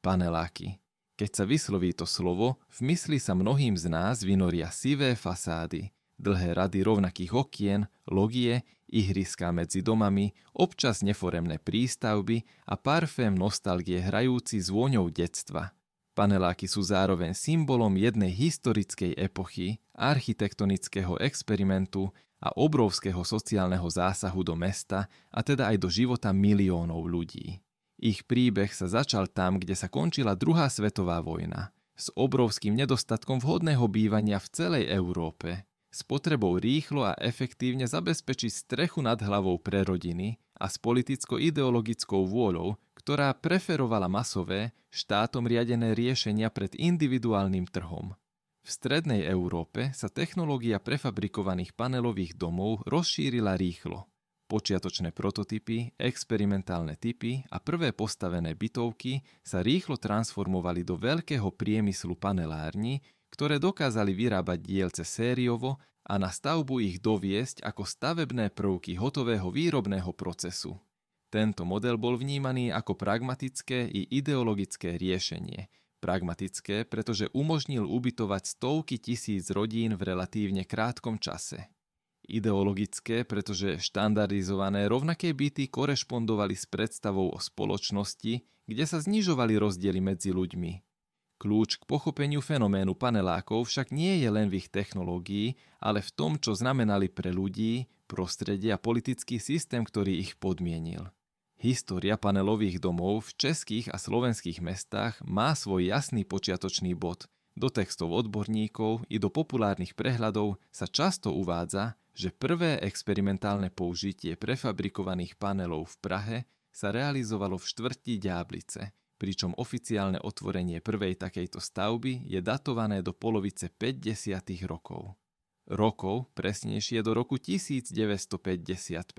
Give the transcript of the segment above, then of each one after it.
paneláky. Keď sa vysloví to slovo, v mysli sa mnohým z nás vynoria sivé fasády, dlhé rady rovnakých okien, logie, ihriská medzi domami, občas neforemné prístavby a parfém nostalgie hrajúci s vôňou detstva. Paneláky sú zároveň symbolom jednej historickej epochy, architektonického experimentu a obrovského sociálneho zásahu do mesta, a teda aj do života miliónov ľudí. Ich príbeh sa začal tam, kde sa končila druhá svetová vojna, s obrovským nedostatkom vhodného bývania v celej Európe, s potrebou rýchlo a efektívne zabezpečiť strechu nad hlavou pre rodiny a s politicko-ideologickou vôľou, ktorá preferovala masové, štátom riadené riešenia pred individuálnym trhom. V strednej Európe sa technológia prefabrikovaných panelových domov rozšírila rýchlo. Počiatočné prototypy, experimentálne typy a prvé postavené bytovky sa rýchlo transformovali do veľkého priemyslu panelární, ktoré dokázali vyrábať dielce sériovo a na stavbu ich doviesť ako stavebné prvky hotového výrobného procesu. Tento model bol vnímaný ako pragmatické i ideologické riešenie. Pragmatické, pretože umožnil ubytovať stovky tisíc rodín v relatívne krátkom čase. Ideologické, pretože štandardizované rovnaké byty korešpondovali s predstavou o spoločnosti, kde sa znižovali rozdiely medzi ľuďmi. Kľúč k pochopeniu fenoménu panelákov však nie je len v ich technológii, ale v tom, čo znamenali pre ľudí, prostredie a politický systém, ktorý ich podmienil. História panelových domov v českých a slovenských mestách má svoj jasný počiatočný bod. Do textov odborníkov i do populárnych prehľadov sa často uvádza, že prvé experimentálne použitie prefabrikovaných panelov v Prahe sa realizovalo v štvrti Ďáblice, pričom oficiálne otvorenie prvej takejto stavby je datované do polovice 50. rokov. Rokov, presnejšie do roku 1955.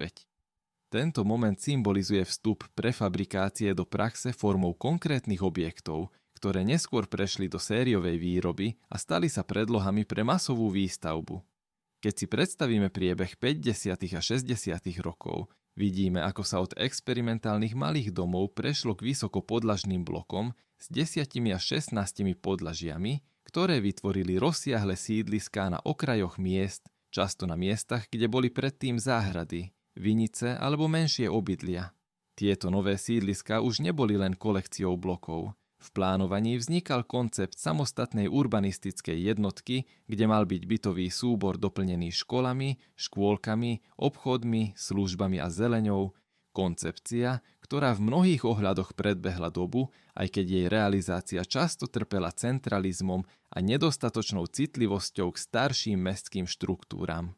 Tento moment symbolizuje vstup prefabrikácie do praxe formou konkrétnych objektov, ktoré neskôr prešli do sériovej výroby a stali sa predlohami pre masovú výstavbu. Keď si predstavíme priebeh 50. a 60. rokov, vidíme, ako sa od experimentálnych malých domov prešlo k vysokopodlažným blokom s 10 a 16 podlažiami, ktoré vytvorili rozsiahle sídliská na okrajoch miest, často na miestach, kde boli predtým záhrady, vinice alebo menšie obydlia. Tieto nové sídliská už neboli len kolekciou blokov. V plánovaní vznikal koncept samostatnej urbanistickej jednotky, kde mal byť bytový súbor doplnený školami, škôlkami, obchodmi, službami a zeleňou. Koncepcia, ktorá v mnohých ohľadoch predbehla dobu, aj keď jej realizácia často trpela centralizmom a nedostatočnou citlivosťou k starším mestským štruktúram.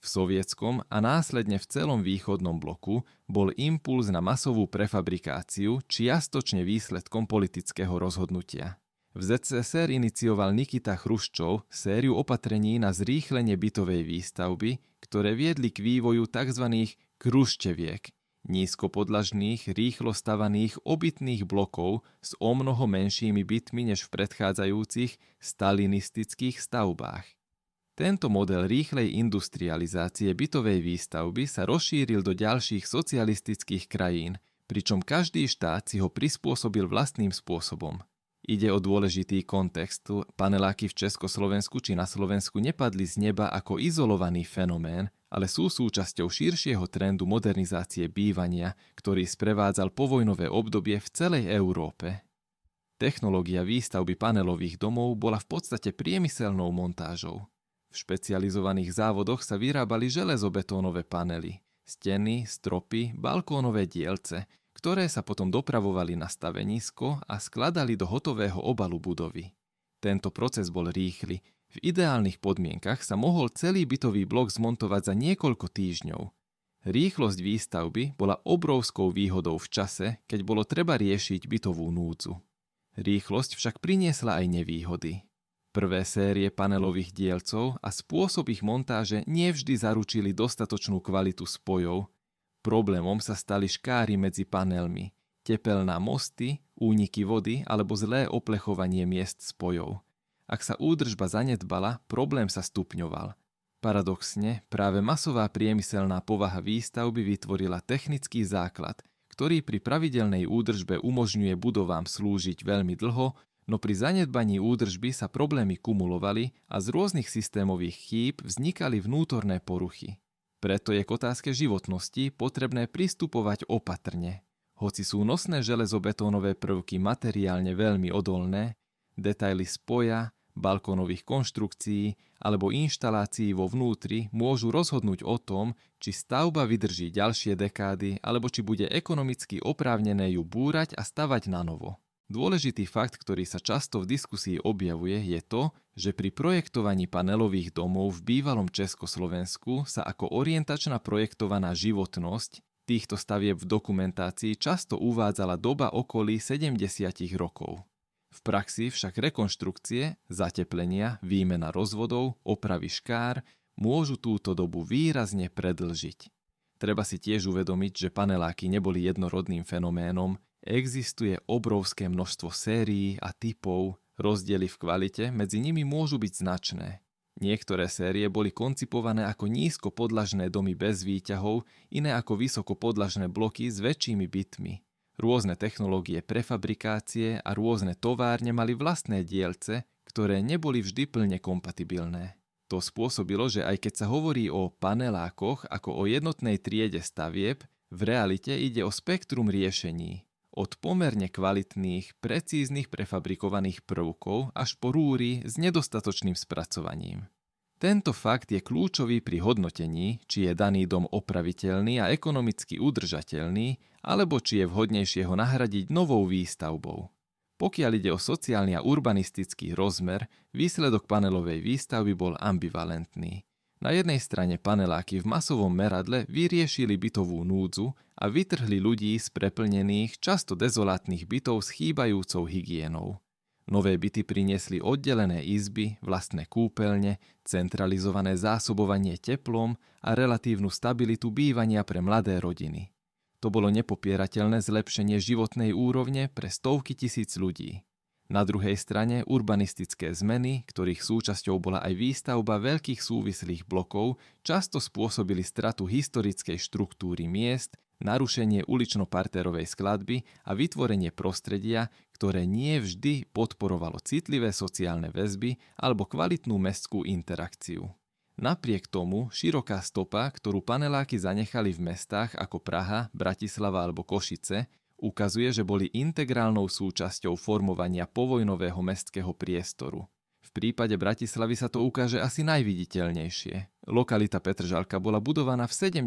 V sovietskom a následne v celom východnom bloku bol impulz na masovú prefabrikáciu čiastočne výsledkom politického rozhodnutia. V ZSSR inicioval Nikita Chruščov sériu opatrení na zrýchlenie bytovej výstavby, ktoré viedli k vývoju tzv. Chruščeviek, nízkopodlažných, rýchlo stavaných obytných blokov s omnoho menšími bytmi než v predchádzajúcich stalinistických stavbách. Tento model rýchlej industrializácie bytovej výstavby sa rozšíril do ďalších socialistických krajín, pričom každý štát si ho prispôsobil vlastným spôsobom. Ide o dôležitý kontext. Paneláky v Československu či na Slovensku nepadli z neba ako izolovaný fenomén, ale sú súčasťou širšieho trendu modernizácie bývania, ktorý sprevádzal povojnové obdobie v celej Európe. Technológia výstavby panelových domov bola v podstate priemyselnou montážou. V špecializovaných závodoch sa vyrábali železobetónové panely, steny, stropy, balkónové dielce, ktoré sa potom dopravovali na stavenisko a skladali do hotového obalu budovy. Tento proces bol rýchly. V ideálnych podmienkach sa mohol celý bytový blok zmontovať za niekoľko týždňov. Rýchlosť výstavby bola obrovskou výhodou v čase, keď bolo treba riešiť bytovú núdzu. Rýchlosť však priniesla aj nevýhody. Prvé série panelových dielcov a spôsob ich montáže nevždy zaručili dostatočnú kvalitu spojov. Problémom sa stali škáry medzi panelmi, tepelná mosty, úniky vody alebo zlé oplechovanie miest spojov. Ak sa údržba zanedbala, problém sa stupňoval. Paradoxne, práve masová priemyselná povaha výstavby vytvorila technický základ, ktorý pri pravidelnej údržbe umožňuje budovám slúžiť veľmi dlho, no pri zanedbaní údržby sa problémy kumulovali a z rôznych systémových chýb vznikali vnútorné poruchy. Preto je k otázke životnosti potrebné pristupovať opatrne. Hoci sú nosné železobetónové prvky materiálne veľmi odolné, detaily spoja, balkónových konštrukcií alebo inštalácií vo vnútri môžu rozhodnúť o tom, či stavba vydrží ďalšie dekády alebo či bude ekonomicky oprávnené ju búrať a stavať nanovo. Dôležitý fakt, ktorý sa často v diskusii objavuje, je to, že pri projektovaní panelových domov v bývalom Československu sa ako orientačná projektovaná životnosť týchto stavieb v dokumentácii často uvádzala doba okolí 70 rokov. V praxi však rekonštrukcie, zateplenia, výmena rozvodov, opravy škár môžu túto dobu výrazne predĺžiť. Treba si tiež uvedomiť, že paneláky neboli jednorodným fenoménom, existuje obrovské množstvo sérií a typov, rozdiely v kvalite medzi nimi môžu byť značné. Niektoré série boli koncipované ako nízkopodlažné domy bez výťahov, iné ako vysokopodlažné bloky s väčšími bytmi. Rôzne technológie prefabrikácie a rôzne továrne mali vlastné dielce, ktoré neboli vždy plne kompatibilné. To spôsobilo, že aj keď sa hovorí o panelákoch ako o jednotnej triede stavieb, v realite ide o spektrum riešení. Od pomerne kvalitných, precíznych prefabrikovaných prvkov až po rúry s nedostatočným spracovaním. Tento fakt je kľúčový pri hodnotení, či je daný dom opraviteľný a ekonomicky udržateľný, alebo či je vhodnejšie ho nahradiť novou výstavbou. Pokiaľ ide o sociálny a urbanistický rozmer, výsledok panelovej výstavby bol ambivalentný. Na jednej strane paneláky v masovom meradle vyriešili bytovú núdzu a vytrhli ľudí z preplnených, často dezolátnych bytov s chýbajúcou hygienou. Nové byty priniesli oddelené izby, vlastné kúpeľne, centralizované zásobovanie teplom a relatívnu stabilitu bývania pre mladé rodiny. To bolo nepopierateľné zlepšenie životnej úrovne pre stovky tisíc ľudí. Na druhej strane urbanistické zmeny, ktorých súčasťou bola aj výstavba veľkých súvislých blokov, často spôsobili stratu historickej štruktúry miest, narušenie ulično-parterovej skladby a vytvorenie prostredia, ktoré nie vždy podporovalo citlivé sociálne väzby alebo kvalitnú mestskú interakciu. Napriek tomu široká stopa, ktorú paneláky zanechali v mestách ako Praha, Bratislava alebo Košice, ukazuje, že boli integrálnou súčasťou formovania povojnového mestského priestoru. V prípade Bratislavy sa to ukáže asi najviditeľnejšie. Lokalita Petržalka bola budovaná v 70.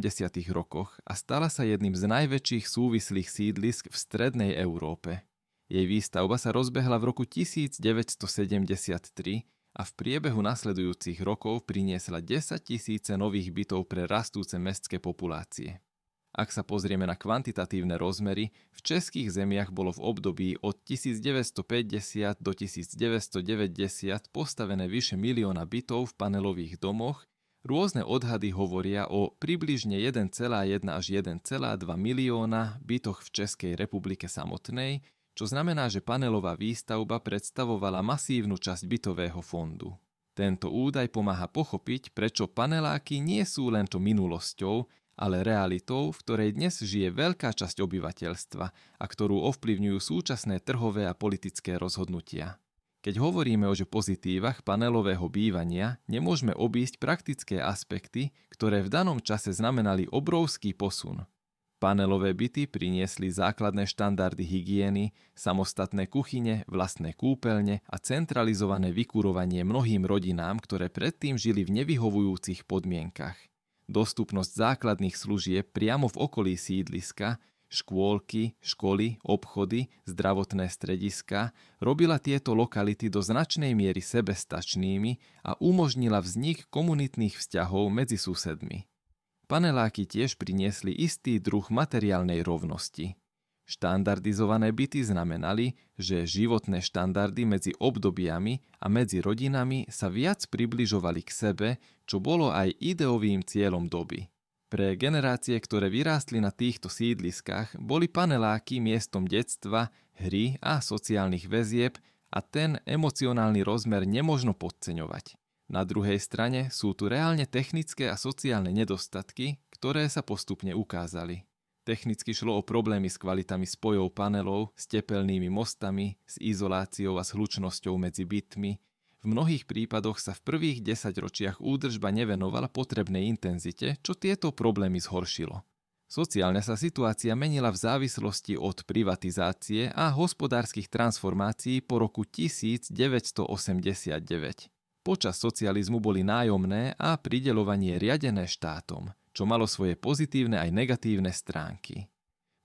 rokoch a stala sa jedným z najväčších súvislých sídlisk v strednej Európe. Jej výstavba sa rozbehla v roku 1973 a v priebehu nasledujúcich rokov priniesla 10 000 nových bytov pre rastúce mestské populácie. Ak sa pozrieme na kvantitatívne rozmery, v českých zemiach bolo v období od 1950 do 1990 postavené vyše milióna bytov v panelových domoch. Rôzne odhady hovoria o približne 1,1 až 1,2 milióna bytoch v Českej republike samotnej, čo znamená, že panelová výstavba predstavovala masívnu časť bytového fondu. Tento údaj pomáha pochopiť, prečo paneláky nie sú len to minulosťou, ale realitou, v ktorej dnes žije veľká časť obyvateľstva a ktorú ovplyvňujú súčasné trhové a politické rozhodnutia. Keď hovoríme o pozitívach panelového bývania, nemôžeme obísť praktické aspekty, ktoré v danom čase znamenali obrovský posun. Panelové byty priniesli základné štandardy hygieny, samostatné kuchyne, vlastné kúpeľne a centralizované vykurovanie mnohým rodinám, ktoré predtým žili v nevyhovujúcich podmienkach. Dostupnosť základných služieb priamo v okolí sídliska, škôlky, školy, obchody, zdravotné strediská robila tieto lokality do značnej miery sebestačnými a umožnila vznik komunitných vzťahov medzi susedmi. Paneláky tiež priniesli istý druh materiálnej rovnosti. Štandardizované byty znamenali, že životné štandardy medzi obdobiami a medzi rodinami sa viac približovali k sebe, čo bolo aj ideovým cieľom doby. Pre generácie, ktoré vyrástli na týchto sídliskách, boli paneláky miestom detstva, hry a sociálnych väzieb a ten emocionálny rozmer nemožno podceňovať. Na druhej strane sú tu reálne technické a sociálne nedostatky, ktoré sa postupne ukázali. Technicky šlo o problémy s kvalitami spojov panelov, s tepelnými mostami, s izoláciou a s hlučnosťou medzi bytmi. V mnohých prípadoch sa v prvých 10 ročiach údržba nevenovala potrebnej intenzite, čo tieto problémy zhoršilo. Sociálne sa situácia menila v závislosti od privatizácie a hospodárskych transformácií po roku 1989. Počas socializmu boli nájomné a prideľovanie riadené štátom, čo malo svoje pozitívne aj negatívne stránky.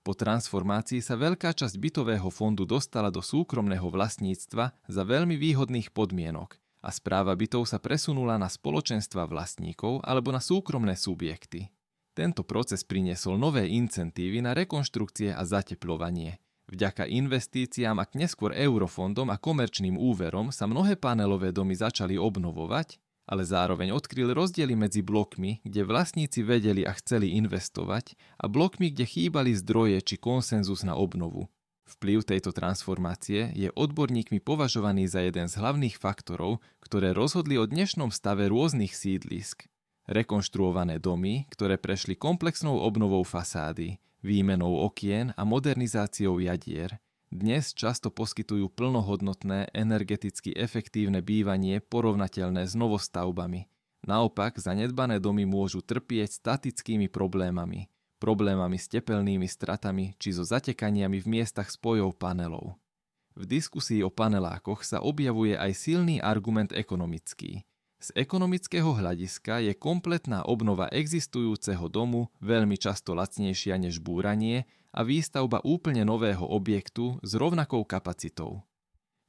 Po transformácii sa veľká časť bytového fondu dostala do súkromného vlastníctva za veľmi výhodných podmienok a správa bytov sa presunula na spoločenstva vlastníkov alebo na súkromné subjekty. Tento proces priniesol nové incentívy na rekonštrukcie a zatepľovanie. Vďaka investíciám a neskôr eurofondom a komerčným úverom sa mnohé panelové domy začali obnovovať, ale zároveň odkryl rozdiely medzi blokmi, kde vlastníci vedeli a chceli investovať, a blokmi, kde chýbali zdroje či konsenzus na obnovu. Vplyv tejto transformácie je odborníkmi považovaný za jeden z hlavných faktorov, ktoré rozhodli o dnešnom stave rôznych sídlisk. Rekonštruované domy, ktoré prešli komplexnou obnovou fasády, výmenou okien a modernizáciou jadier, dnes často poskytujú plnohodnotné, energeticky efektívne bývanie porovnateľné s novostavbami. Naopak, zanedbané domy môžu trpieť statickými problémami s tepelnými stratami či so zatekaniami v miestach spojov panelov. V diskusii o panelákoch sa objavuje aj silný argument ekonomický. Z ekonomického hľadiska je kompletná obnova existujúceho domu veľmi často lacnejšia než búranie a výstavba úplne nového objektu s rovnakou kapacitou.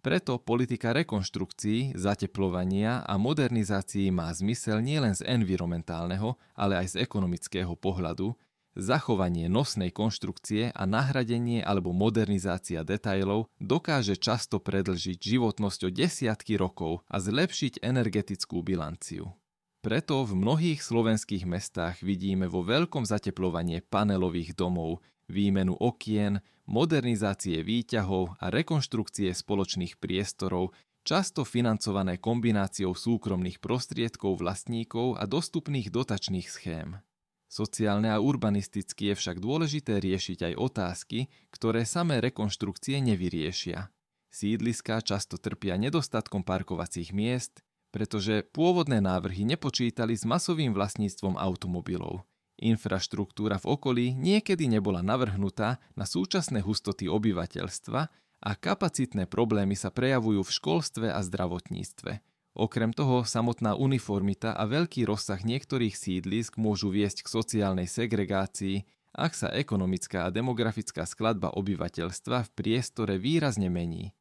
Preto politika rekonštrukcií, zatepľovania a modernizácií má zmysel nielen z environmentálneho, ale aj z ekonomického pohľadu. Zachovanie nosnej konštrukcie a nahradenie alebo modernizácia detailov dokáže často predĺžiť životnosť o desiatky rokov a zlepšiť energetickú bilanciu. Preto v mnohých slovenských mestách vidíme vo veľkom zatepľovanie panelových domov, výmenu okien, modernizácie výťahov a rekonštrukcie spoločných priestorov, často financované kombináciou súkromných prostriedkov vlastníkov a dostupných dotačných schém. Sociálne a urbanisticky je však dôležité riešiť aj otázky, ktoré samé rekonštrukcie nevyriešia. Sídliská často trpia nedostatkom parkovacích miest, pretože pôvodné návrhy nepočítali s masovým vlastníctvom automobilov. Infraštruktúra v okolí niekedy nebola navrhnutá na súčasné hustoty obyvateľstva a kapacitné problémy sa prejavujú v školstve a zdravotníctve. Okrem toho, samotná uniformita a veľký rozsah niektorých sídlisk môžu viesť k sociálnej segregácii, ak sa ekonomická a demografická skladba obyvateľstva v priestore výrazne mení.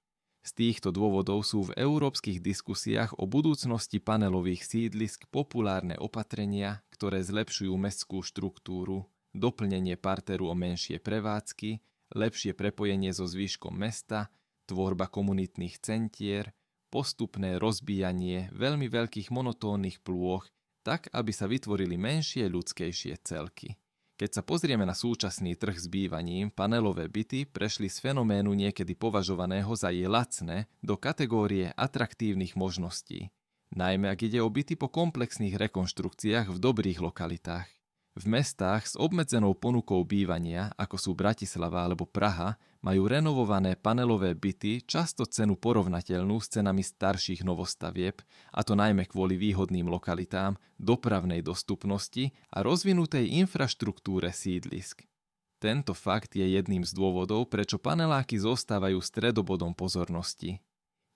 Z týchto dôvodov sú v európskych diskusiách o budúcnosti panelových sídlisk populárne opatrenia, ktoré zlepšujú mestskú štruktúru, doplnenie parteru o menšie prevádzky, lepšie prepojenie so zvyškom mesta, tvorba komunitných centier, postupné rozbíjanie veľmi veľkých monotónnych plôch, tak aby sa vytvorili menšie ľudskejšie celky. Keď sa pozrieme na súčasný trh s bývaním, panelové byty prešli z fenoménu niekedy považovaného za lacné do kategórie atraktívnych možností. Najmä ak ide o byty po komplexných rekonštrukciách v dobrých lokalitách. V mestách s obmedzenou ponukou bývania, ako sú Bratislava alebo Praha, majú renovované panelové byty často cenu porovnateľnú s cenami starších novostavieb, a to najmä kvôli výhodným lokalitám, dopravnej dostupnosti a rozvinutej infraštruktúre sídlisk. Tento fakt je jedným z dôvodov, prečo paneláky zostávajú stredobodom pozornosti.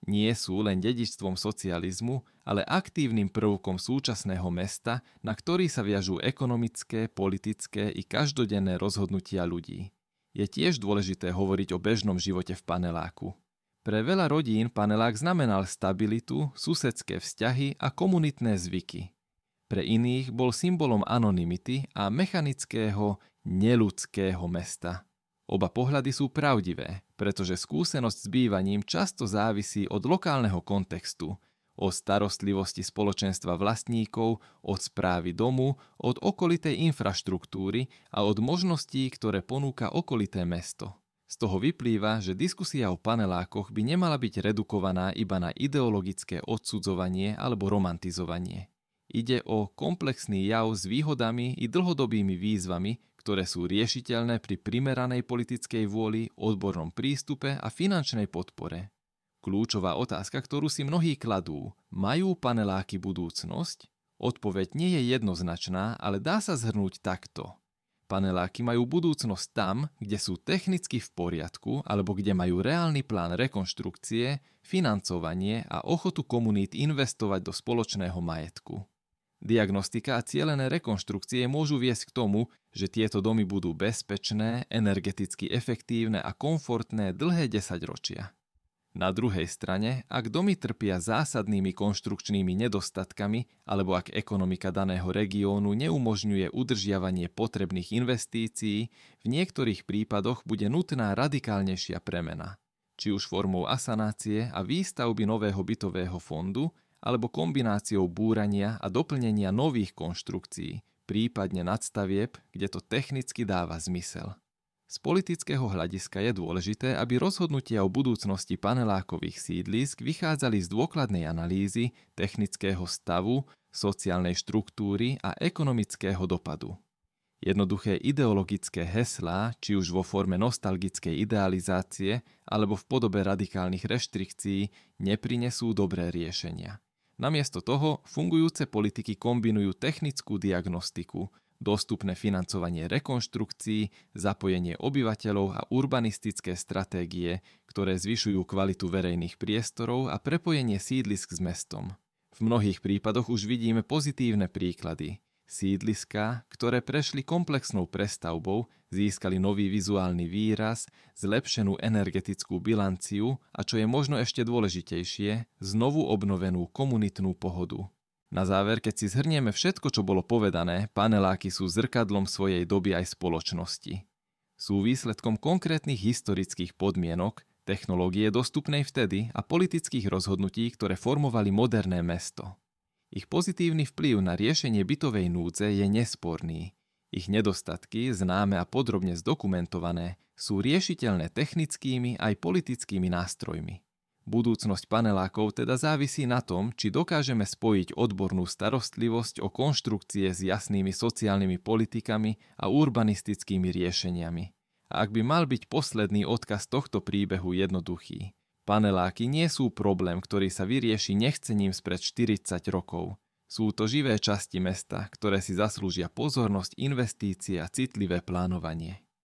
Nie sú len dedičstvom socializmu, ale aktívnym prvkom súčasného mesta, na ktorý sa viažú ekonomické, politické i každodenné rozhodnutia ľudí. Je tiež dôležité hovoriť o bežnom živote v paneláku. Pre veľa rodín panelák znamenal stabilitu, susedské vzťahy a komunitné zvyky. Pre iných bol symbolom anonymity a mechanického, neľudského mesta. Oba pohľady sú pravdivé, pretože skúsenosť s bývaním často závisí od lokálneho kontextu, od starostlivosti spoločenstva vlastníkov, od správy domu, od okolitej infraštruktúry a od možností, ktoré ponúka okolité mesto. Z toho vyplýva, že diskusia o panelákoch by nemala byť redukovaná iba na ideologické odsudzovanie alebo romantizovanie. Ide o komplexný jav s výhodami i dlhodobými výzvami, ktoré sú riešiteľné pri primeranej politickej vôli, odbornom prístupe a finančnej podpore. Kľúčová otázka, ktorú si mnohí kladú, majú paneláky budúcnosť? Odpoveď nie je jednoznačná, ale dá sa zhrnúť takto. Paneláky majú budúcnosť tam, kde sú technicky v poriadku alebo kde majú reálny plán rekonštrukcie, financovanie a ochotu komunít investovať do spoločného majetku. Diagnostika a cielené rekonštrukcie môžu viesť k tomu, že tieto domy budú bezpečné, energeticky efektívne a komfortné dlhé 10 ročia. Na druhej strane, ak domy trpia zásadnými konštrukčnými nedostatkami alebo ak ekonomika daného regiónu neumožňuje udržiavanie potrebných investícií, v niektorých prípadoch bude nutná radikálnejšia premena, či už formou asanácie a výstavby nového bytového fondu alebo kombináciou búrania a doplnenia nových konštrukcií, prípadne nadstavieb, kde to technicky dáva zmysel. Z politického hľadiska je dôležité, aby rozhodnutia o budúcnosti panelákových sídlisk vychádzali z dôkladnej analýzy, technického stavu, sociálnej štruktúry a ekonomického dopadu. Jednoduché ideologické heslá, či už vo forme nostalgickej idealizácie alebo v podobe radikálnych reštrikcií, neprinesú dobré riešenia. Namiesto toho fungujúce politiky kombinujú technickú diagnostiku, dostupné financovanie rekonštrukcií, zapojenie obyvateľov a urbanistické stratégie, ktoré zvyšujú kvalitu verejných priestorov a prepojenie sídlisk s mestom. V mnohých prípadoch už vidíme pozitívne príklady. Sídliská, ktoré prešli komplexnou prestavbou, získali nový vizuálny výraz, zlepšenú energetickú bilanciu a čo je možno ešte dôležitejšie, znovu obnovenú komunitnú pohodu. Na záver, keď si zhrnieme všetko, čo bolo povedané, paneláky sú zrkadlom svojej doby aj spoločnosti. Sú výsledkom konkrétnych historických podmienok, technológie dostupnej vtedy a politických rozhodnutí, ktoré formovali moderné mesto. Ich pozitívny vplyv na riešenie bytovej núdze je nesporný. Ich nedostatky, známe a podrobne zdokumentované, sú riešiteľné technickými aj politickými nástrojmi. Budúcnosť panelákov teda závisí na tom, či dokážeme spojiť odbornú starostlivosť o konštrukcie s jasnými sociálnymi politikami a urbanistickými riešeniami. A ak by mal byť posledný odkaz tohto príbehu jednoduchý, paneláky nie sú problém, ktorý sa vyrieši nechcením spred 40 rokov. Sú to živé časti mesta, ktoré si zaslúžia pozornosť, investície a citlivé plánovanie.